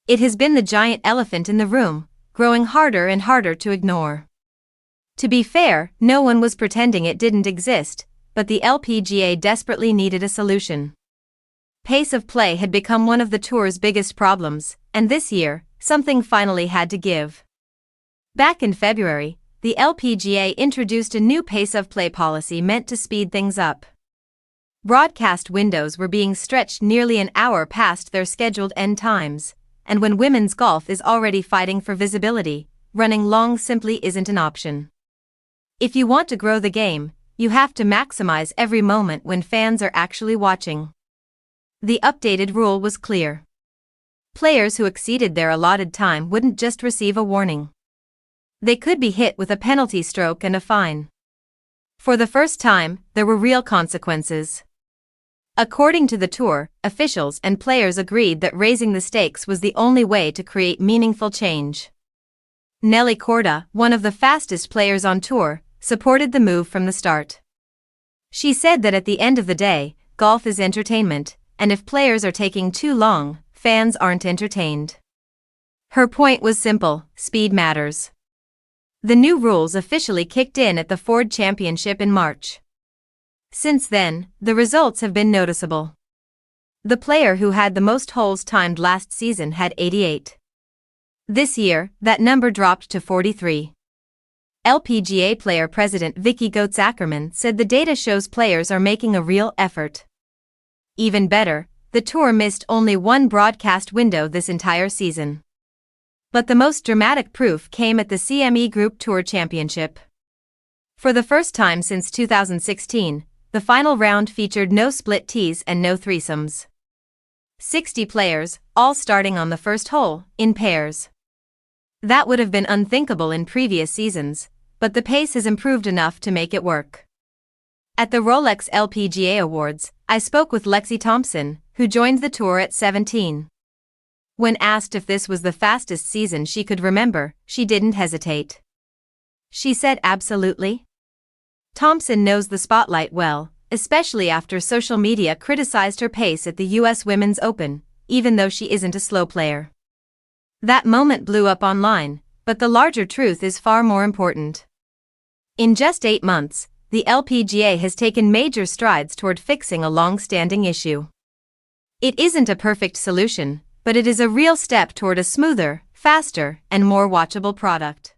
It has been the giant elephant in the room, growing harder and harder to ignore. To be fair, no one was pretending it didn't exist, but the LPGA desperately needed a solution. Pace of play had become one of the tour's biggest problems, and this year, something finally had to give. Back in February, the LPGA introduced a new pace of play policy meant to speed things up. Broadcast windows were being stretched nearly an hour past their scheduled end times, and when women's golf is already fighting for visibility, running long simply isn't an option. If you want to grow the game, you have to maximize every moment when fans are actually watching. The updated rule was clear. Players who exceeded their allotted time wouldn't just receive a warning. They could be hit with a penalty stroke and a fine. For the first time, there were real consequences. According to the tour, officials and players agreed that raising the stakes was the only way to create meaningful change. Nelly Korda, one of the fastest players on tour, supported the move from the start. She said that at the end of the day, golf is entertainment, and if players are taking too long, fans aren't entertained. Her point was simple: speed matters. The new rules officially kicked in at the Ford Championship in March. Since then, the results have been noticeable. The player who had the most holes timed last season had 88. This year, that number dropped to 43. LPGA player president Vicky Goetz-Ackerman said the data shows players are making a real effort. Even better, the tour missed only one broadcast window this entire season. But the most dramatic proof came at the CME Group Tour Championship. For the first time since 2016, the final round featured no split tees and no threesomes. 60 players, all starting on the first hole, in pairs. That would have been unthinkable in previous seasons, but the pace has improved enough to make it work. At the Rolex LPGA Awards, I spoke with Lexi Thompson, who joined the tour at 17. When asked if this was the fastest season she could remember, she didn't hesitate. She said absolutely. Thompson knows the spotlight well, especially after social media criticized her pace at the US Women's Open, even though she isn't a slow player. That moment blew up online, but the larger truth is far more important. In just 8 months, the LPGA has taken major strides toward fixing a long-standing issue. It isn't a perfect solution, but it is a real step toward a smoother, faster, and more watchable product.